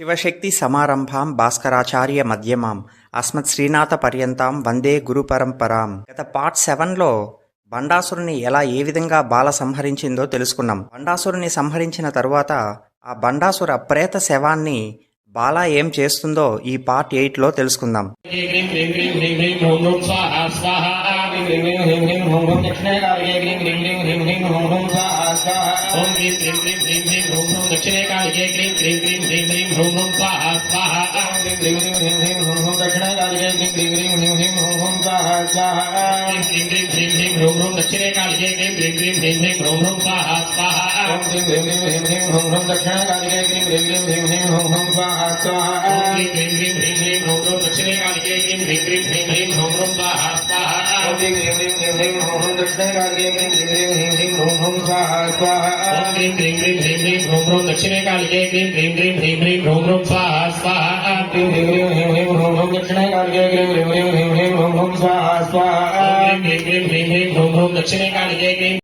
శివశక్తి సమారంభాం భాస్కరాచార్య మధ్యమాం అస్మత్ శ్రీనాథ పర్యంతం వందే గురు పరంపరాం. గత పార్ట్ 7లో బండాసురుని ఏ విధంగా బాల సంహరించిందో తెలుసుకున్నాం. బండాసురుని సంహరించిన తరువాత ఆ బండాసుర ప్రేత శవాన్ని బాల ఏం చేస్తుందో ఈ పార్ట్ 8లో తెలుసుకుందాం.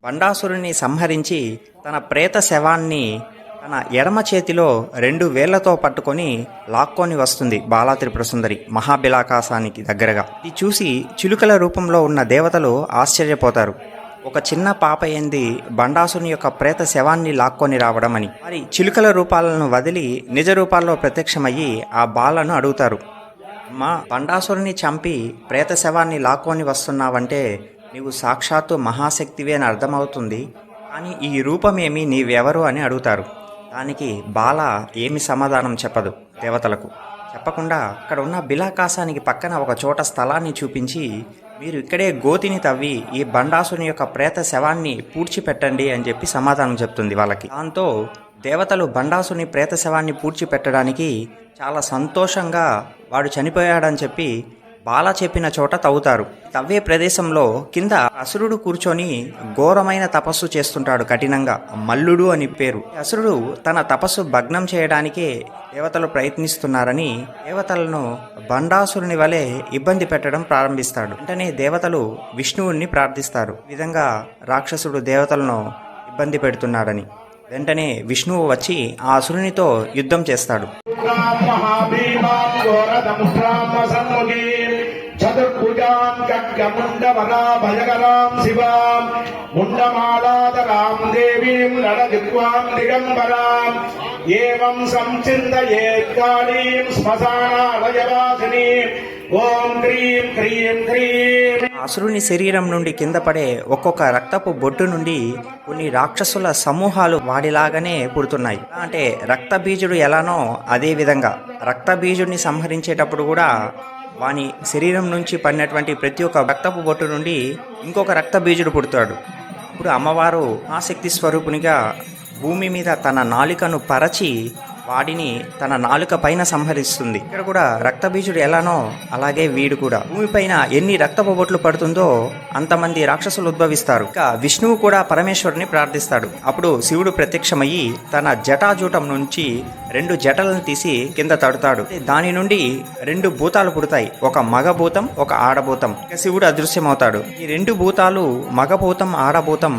బండాసురుని సంహరించి తన ప్రేత శవాన్ని తన ఎడమ చేతిలో 2 వేళ్లతో పట్టుకొని లాక్కొని వస్తుంది బాలా త్రిపుర సుందరి మహాబిలాకాశానికి దగ్గరగా. ఇది చూసి చిలుకల రూపంలో ఉన్న దేవతలు ఆశ్చర్యపోతారు. ఒక చిన్న పాప ఏంది బండాసుని యొక్క ప్రేత శవాన్ని లాక్కొని రావడం అని. మరి చిలుకల రూపాలను వదిలి నిజ రూపాల్లో ప్రత్యక్షమయ్యి ఆ బాలను అడుగుతారు, అమ్మా, బండాసురుని చంపి ప్రేత శవాన్ని లాక్కొని వస్తున్నావంటే నీవు సాక్షాత్తు మహాశక్తివే అని అర్థమవుతుంది, కానీ ఈ రూపమేమి, నీవెవరు అని అడుగుతారు. దానికి బాల ఏమి సమాధానం చెప్పదు. దేవతలకు చెప్పకుండా అక్కడ ఉన్న బిలాకాశానికి పక్కన ఒక చోట స్థలాన్ని చూపించి, మీరు ఇక్కడే గోతిని తవ్వి ఈ బండాసుని యొక్క ప్రేత శవాన్ని పూడ్చిపెట్టండి అని చెప్పి సమాధానం చెప్తుంది వాళ్ళకి. దాంతో దేవతలు బండాసుని ప్రేత శవాన్ని పూడ్చిపెట్టడానికి చాలా సంతోషంగా వాడు చనిపోయాడని చెప్పి బాల చెప్పిన చోట తవ్వుతారు. తవ్వే ప్రదేశంలో కింద అసురుడు కూర్చొని ఘోరమైన తపస్సు చేస్తుంటాడు, కఠినంగా. మల్లుడు అని పేరు. అసురుడు తన తపస్సు భగ్నం చేయడానికే దేవతలు ప్రయత్నిస్తున్నారని దేవతలను బండాసురుని వలె ఇబ్బంది పెట్టడం ప్రారంభిస్తాడు. వెంటనే దేవతలు విష్ణువుని ప్రార్థిస్తారు, ఈ విధంగా రాక్షసుడు దేవతలను ఇబ్బంది పెడుతున్నాడని. వెంటనే విష్ణువు వచ్చి ఆ అసురునితో యుద్ధం చేస్తాడు. చతుర్భుజాం ఖడ్గముండవరాభయకరాం శివాం ముండమాలాధరాం దేవీం నరదిత్వాం దిగంబరాం ఏవం సంచింతయేత్కాళీం శ్మశానాలయవాసినీం ఓం క్రీం క్రీం క్రీం. అసురుని శరీరం నుండి కింద పడే ఒక్కొక్క రక్తపు బొట్టు నుండి కొన్ని రాక్షసుల సమూహాలు వాడిలాగానే పుడుతున్నాయి. అంటే రక్తబీజుడు ఎలానో అదే విధంగా రక్తబీజుడిని సంహరించేటప్పుడు కూడా వాని శరీరం నుంచి పడినటువంటి ప్రతి ఒక్క రక్తపు బొట్టు నుండి ఇంకొక రక్తబీజుడు పుడతాడు. ఇప్పుడు అమ్మవారు ఆసక్తి స్వరూపునిగా భూమి మీద తన నాలుకను పరచి వాడిని తన నాలుక పైన సంహరిస్తుంది. ఇక్కడ కూడా రక్తబీజుడు ఎలానో అలాగే వీడు కూడా భూమిపైన ఎన్ని రక్తపు బొట్లు పడుతుందో అంతమంది రాక్షసులు ఉద్భవిస్తారు. ఇక విష్ణువు కూడా పరమేశ్వరుని ప్రార్థిస్తాడు. అప్పుడు శివుడు ప్రత్యక్షమయ్యి తన జటాజూటం నుంచి 2 జటలను తీసి కింద తడుతాడు. దాని నుండి 2 భూతాలు పుడతాయి, ఒక మగభూతం, ఒక ఆడభూతం. ఇక శివుడు అదృశ్యమవుతాడు. ఈ 2 భూతాలు, మగభూతం, ఆడభూతం,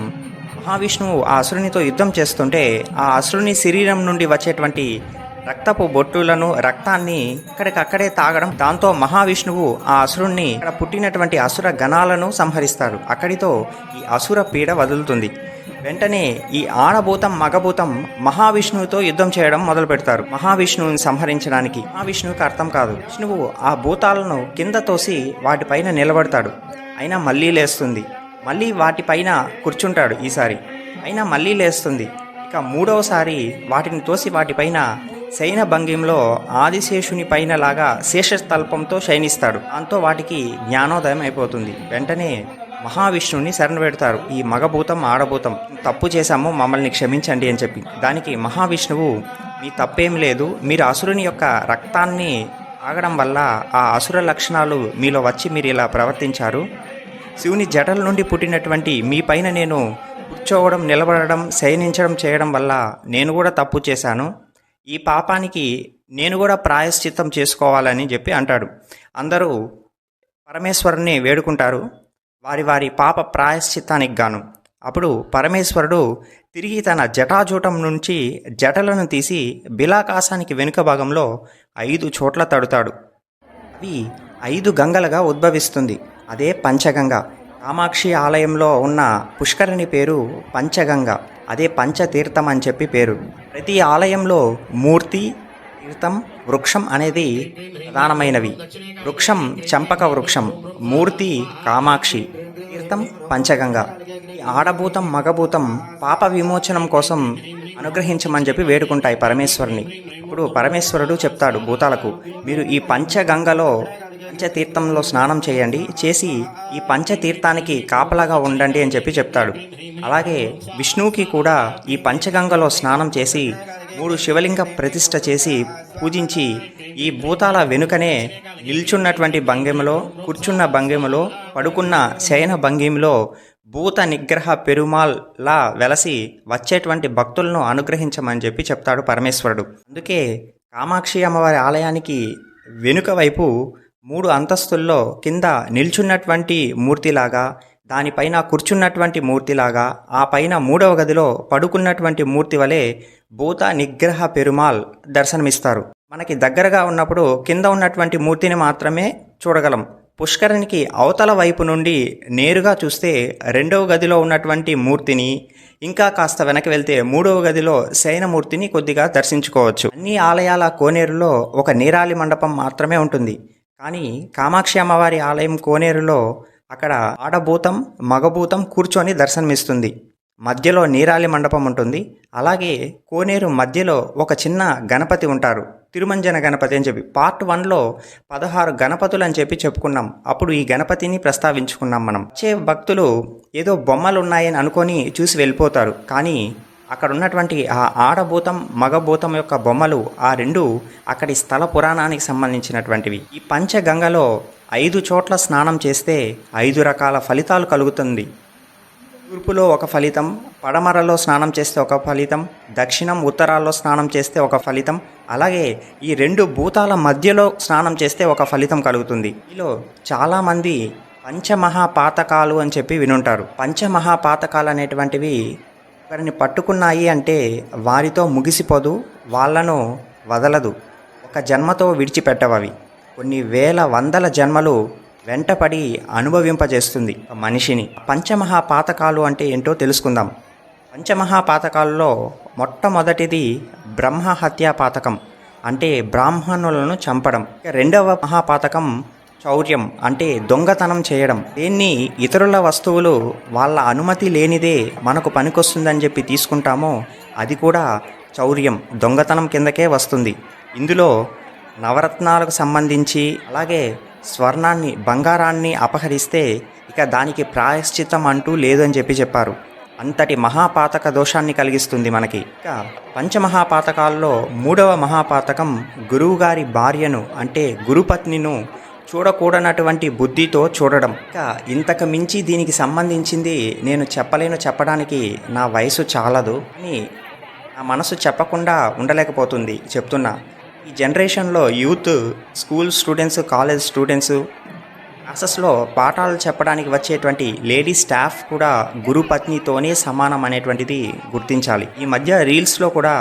మహావిష్ణువు ఆ అసురునితో యుద్ధం చేస్తుంటే ఆ అసురుని శరీరం నుండి వచ్చేటువంటి రక్తపు బొట్టులను, రక్తాన్ని ఇక్కడికక్కడే తాగడం. దాంతో మహావిష్ణువు ఆ అసురుణ్ణి, ఇక్కడ పుట్టినటువంటి అసుర గణాలను సంహరిస్తాడు. అక్కడితో ఈ అసుర పీడ వదులుతుంది. వెంటనే ఈ ఆడభూతం, మగభూతం మహావిష్ణువుతో యుద్ధం చేయడం మొదలు పెడతారు. మహావిష్ణువుని సంహరించడానికి మహావిష్ణువుకి అర్థం కాదు. విష్ణువు ఆ భూతాలను కింద తోసి వాటిపైన నిలబడతాడు. అయినా మళ్ళీ లేస్తుంది. మళ్ళీ వాటిపైన కూర్చుంటాడు. ఈసారి అయినా మళ్ళీ లేస్తుంది. ఇక 3వసారి వాటిని తోసి వాటిపైన శయన భంగిలో ఆదిశేషుని పైన లాగా శేషతల్పంతో శయనిస్తాడు. దాంతో వాటికి జ్ఞానోదయం అయిపోతుంది. వెంటనే మహావిష్ణువుని శరణు పెడతారు. ఈ మగభూతం, ఆడభూతం తప్పు చేశాము, మమ్మల్ని క్షమించండి అని చెప్పి. దానికి మహావిష్ణువు, మీ తప్పేం లేదు, మీరు అసురుని యొక్క రక్తాన్ని తాగడం వల్ల ఆ అసుర లక్షణాలు మీలో వచ్చి మీరు ఇలా ప్రవర్తించారు. శివుని జటల నుండి పుట్టినటువంటి మీ పైన నేను కూర్చోవడం, నిలబడడం, శయనించడం చేయడం వల్ల నేను కూడా తప్పు చేశాను. ఈ పాపానికి నేను కూడా ప్రాయశ్చిత్తం చేసుకోవాలని చెప్పి అంటాడు. అందరూ పరమేశ్వరుని వేడుకుంటారు వారి వారి పాప ప్రాయశ్చిత్తానికి గాను. అప్పుడు పరమేశ్వరుడు తిరిగి తన జటాజూటం నుంచి జటలను తీసి బిలాకాశానికి వెనుక భాగంలో 5 చోట్ల తడుతాడు. అవి 5 గంగలుగా ఉద్భవిస్తుంది. అదే పంచగంగ. కామాక్షి ఆలయంలో ఉన్న పుష్కరిణి పేరు పంచగంగ. అదే పంచతీర్థం అని చెప్పి పేరు. ప్రతి ఆలయంలో మూర్తి, తీర్థం, వృక్షం అనేది ప్రధానమైనవి. వృక్షం చంపక వృక్షం, మూర్తి కామాక్షి, తీర్థం పంచగంగ. ఈ ఆడభూతం మగభూతం పాప విమోచనం కోసం అనుగ్రహించమని చెప్పి వేడుకుంటాయి పరమేశ్వరుని. అప్పుడు పరమేశ్వరుడు చెప్తాడు భూతాలకు, మీరు ఈ పంచగంగలో పంచతీర్థంలో స్నానం చేయండి, చేసి ఈ పంచతీర్థానికి కాపలాగా ఉండండి అని చెప్పి చెప్తాడు. అలాగే విష్ణువుకి కూడా ఈ పంచగంగలో స్నానం చేసి 3 శివలింగ ప్రతిష్ఠ చేసి పూజించి ఈ భూతాల వెనుకనే నిల్చున్నటువంటి భంగిమలో, కూర్చున్న భంగిమలో, పడుకున్న శయన భంగిమలో భూత నిగ్రహ పెరుమాల్లా వెలసి వచ్చేటువంటి భక్తులను అనుగ్రహించమని చెప్పి చెప్తాడు పరమేశ్వరుడు. అందుకే కామాక్షి అమ్మవారి ఆలయానికి వెనుక వైపు 3 అంతస్తుల్లో కింద నిల్చున్నటువంటి మూర్తిలాగా, దానిపైన కూర్చున్నటువంటి మూర్తిలాగా, ఆ పైన 3వ గదిలో పడుకున్నటువంటి మూర్తి వలె భూత నిగ్రహ పెరుమాల్ దర్శనమిస్తారు. మనకి దగ్గరగా ఉన్నప్పుడు కింద ఉన్నటువంటి మూర్తిని మాత్రమే చూడగలం. పుష్కరిణికి అవతల వైపు నుండి నేరుగా చూస్తే 2వ గదిలో ఉన్నటువంటి మూర్తిని, ఇంకా కాస్త వెనక్కి వెళ్తే 3వ గదిలో శయనమూర్తిని కొద్దిగా దర్శించుకోవచ్చు. అన్ని ఆలయాల కోనేరులో ఒక నీరాలి మండపం మాత్రమే ఉంటుంది. కానీ కామాక్షి అమ్మవారి ఆలయం కోనేరులో అక్కడ ఆడభూతం మగభూతం కూర్చొని దర్శనమిస్తుంది. మధ్యలో నీరాలి మండపం ఉంటుంది. అలాగే కోనేరు మధ్యలో ఒక చిన్న గణపతి ఉంటారు, తిరుమంజన గణపతి అని చెప్పి. పార్ట్ 1లో 16 గణపతులు అని చెప్పి చెప్పుకున్నాం. అప్పుడు ఈ గణపతిని ప్రస్తావించుకున్నాం మనం. వచ్చే భక్తులు ఏదో బొమ్మలు ఉన్నాయని అనుకొని చూసి వెళ్ళిపోతారు. కానీ అక్కడ ఉన్నటువంటి ఆ ఆడభూతం మగభూతం యొక్క బొమ్మలు ఆ 2 అక్కడి స్థల పురాణానికి సంబంధించినటువంటివి. ఈ పంచగంగలో 5 చోట్ల స్నానం చేస్తే 5 రకాల ఫలితాలు కలుగుతుంది. తూర్పులో ఒక ఫలితం, పడమరలో స్నానం చేస్తే ఒక ఫలితం, దక్షిణం ఉత్తరాల్లో స్నానం చేస్తే ఒక ఫలితం, అలాగే ఈ 2 భూతాల మధ్యలో స్నానం చేస్తే ఒక ఫలితం కలుగుతుంది. ఈలో చాలామంది పంచమహాపాతకాలు అని చెప్పి వినుంటారు. పంచమహాపాతకాలు అనేటువంటివి ఒకరిని పట్టుకున్నాయి అంటే వారితో ముగిసిపోదు, వాళ్ళను వదలదు, ఒక జన్మతో విడిచిపెట్టవవి. కొన్ని వేల వందల జన్మలు వెంటపడి అనుభవింపజేస్తుంది మనిషిని. పంచమహాపాతకాలు అంటే ఏంటో తెలుసుకుందాం. పంచమహాపాతకాల్లో మొట్టమొదటిది బ్రహ్మహత్యా పాతకం, అంటే బ్రాహ్మణులను చంపడం. 2వ మహాపాతకం చౌర్యం, అంటే దొంగతనం చేయడం. దేన్ని ఇతరుల వస్తువులు వాళ్ళ అనుమతి లేనిదే మనకు పనికొస్తుందని చెప్పి తీసుకుంటామో అది కూడా చౌర్యం, దొంగతనం కిందకే వస్తుంది. ఇందులో నవరత్నాలకు సంబంధించి, అలాగే స్వర్ణాన్ని బంగారాన్ని అపహరిస్తే ఇక దానికి ప్రాయశ్చిత్తం అంటూ లేదు అని చెప్పారు. అంతటి మహాపాతక దోషాన్ని కలిగిస్తుంది మనకి. ఇక పంచమహాపాతకాల్లో 3వ మహాపాతకం గురువుగారి భార్యను, అంటే గురుపత్నిను చూడకూడనటువంటి బుద్ధితో చూడడం. ఇక ఇంతకు మించి దీనికి సంబంధించింది నేను చెప్పడానికి నా వయసు చాలదు, అని నా మనసు చెప్పకుండా ఉండలేకపోతుంది చెప్తున్నా. ఈ జనరేషన్లో youth, school students, college students, క్లాసెస్లో పాఠాలు చెప్పడానికి వచ్చేటువంటి లేడీ స్టాఫ్ కూడా గురుపత్నితోనే సమానం అనేటువంటిది గుర్తించాలి. ఈ మధ్య రీల్స్లో కూడా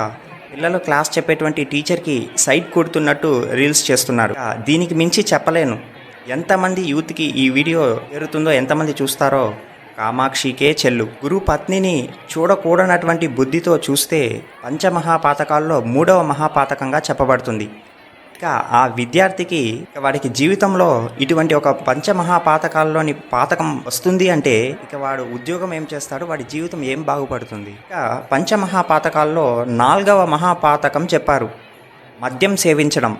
పిల్లలు క్లాస్ చెప్పేటువంటి టీచర్కి సైట్ కొడుతున్నట్టు రీల్స్ చేస్తున్నారు. దీనికి మించి చెప్పలేను. ఎంతమంది యూత్కి ఈ వీడియో చేరుతుందో, ఎంతమంది చూస్తారో కామాక్షికే చెల్లు. గురు పత్నిని చూడకూడనటువంటి బుద్ధితో చూస్తే పంచమహాపాతకాల్లో 3వ మహాపాతకంగా చెప్పబడుతుంది. ఇక ఆ విద్యార్థికి వాడికి జీవితంలో ఇటువంటి ఒక పంచమహాపాతకాల్లోని పాతకం వస్తుంది అంటే ఇక వాడు ఉద్యోగం ఏం చేస్తాడు, వాడి జీవితం ఏం బాగుపడుతుంది. ఇక పంచమహాపాతకాల్లో 4వ మహాపాతకం చెప్పారు, మద్యం సేవించడం,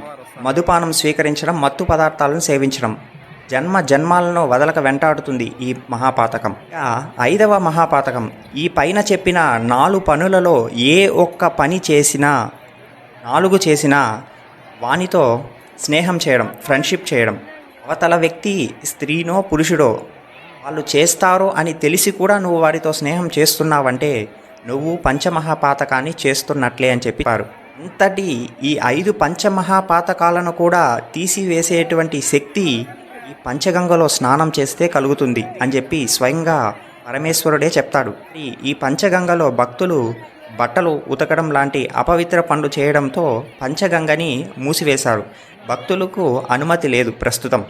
మధుపానం స్వీకరించడం, మత్తు పదార్థాలను సేవించడం. జన్మ జన్మాలను వదలక వెంటాడుతుంది ఈ మహాపాతకం. 5వ మహాపాతకం, ఈ పైన చెప్పిన 4 పనులలో ఏ ఒక్క పని చేసినా, 4 చేసినా వానితో స్నేహం చేయడం, ఫ్రెండ్షిప్ చేయడం. అవతల వ్యక్తి స్త్రీనో పురుషుడో వాళ్ళు చేస్తారు అని తెలిసి కూడా నువ్వు వారితో స్నేహం చేస్తున్నావంటే నువ్వు పంచమహాపాతకాన్ని చేస్తున్నట్లే అని చెప్పారు. అంతటి ఈ 5 పంచమహాపాతకాలను కూడా తీసివేసేటువంటి శక్తి ఈ పంచగంగలో స్నానం చేస్తే కలుగుతుంది అని చెప్పి స్వయంగా పరమేశ్వరుడే చెప్తాడు. ఈ పంచగంగలో భక్తులు బట్టలు ఉతకడం లాంటి అపవిత్ర పనులు చేయడంతో పంచగంగని మూసివేశారు. భక్తులకు అనుమతి లేదు ప్రస్తుతం.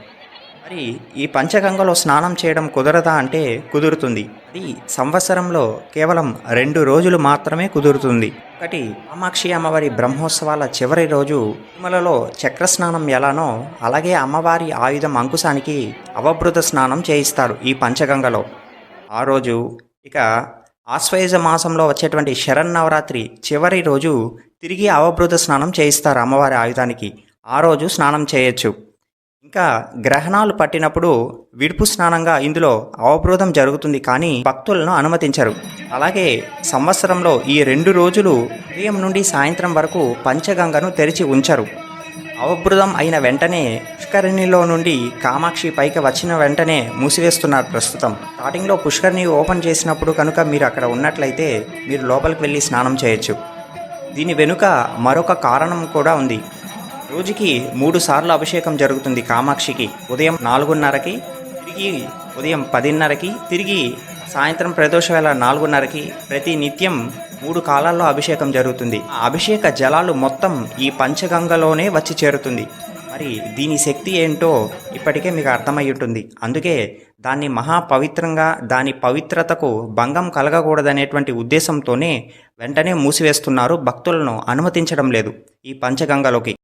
మరి ఈ పంచగంగలో స్నానం చేయడం కుదరదా అంటే కుదురుతుంది. అది సంవత్సరంలో కేవలం 2 రోజులు మాత్రమే కుదురుతుంది. ఒకటి, కామాక్షి అమ్మవారి బ్రహ్మోత్సవాల చివరి రోజు తిరుమలలో చక్రస్నానం ఎలానో అలాగే అమ్మవారి ఆయుధం అంకుశానికి అవభృత స్నానం చేయిస్తారు ఈ పంచగంగలో. ఆ రోజు ఇక ఆశ్వయుజ మాసంలో వచ్చేటువంటి శరన్నవరాత్రి చివరి రోజు తిరిగి అవభృత స్నానం చేయిస్తారు అమ్మవారి ఆయుధానికి. ఆ రోజు స్నానం చేయొచ్చు. ఇంకా గ్రహణాలు పట్టినప్పుడు విడుపు స్నానంగా ఇందులో అవభృతం జరుగుతుంది, కానీ భక్తులను అనుమతించరు. అలాగే సంవత్సరంలో ఈ 2 రోజులు ఉదయం నుండి సాయంత్రం వరకు పంచగంగను తెరిచి ఉంచరు. అవభృతం అయిన వెంటనే పుష్కరిణిలో నుండి కామాక్షి పైకి వచ్చిన వెంటనే మూసివేస్తున్నారు ప్రస్తుతం. స్టార్టింగ్లో పుష్కరిణి ఓపెన్ చేసినప్పుడు కనుక మీరు అక్కడ ఉన్నట్లయితే మీరు లోపలికి వెళ్ళి స్నానం చేయొచ్చు. దీని వెనుక మరొక కారణం కూడా ఉంది. రోజుకి 3 సార్లు అభిషేకం జరుగుతుంది కామాక్షికి. ఉదయం 4:30కి, తిరిగి ఉదయం 10:30కి, తిరిగి సాయంత్రం ప్రదోష వేళ 4:30కి ప్రతి నిత్యం 3 కాలాల్లో అభిషేకం జరుగుతుంది. ఆ అభిషేక జలాలు మొత్తం ఈ పంచగంగలోనే వచ్చి చేరుతుంది. మరి దీని శక్తి ఏంటో ఇప్పటికే మీకు అర్థమై ఉంటుంది. అందుకే దాన్ని మహాపవిత్రంగా, దాని పవిత్రతకు భంగం కలగకూడదనేటువంటి ఉద్దేశంతోనే వెంటనే మూసివేస్తున్నారు. భక్తులను అనుమతించడం లేదు ఈ పంచగంగలోకి.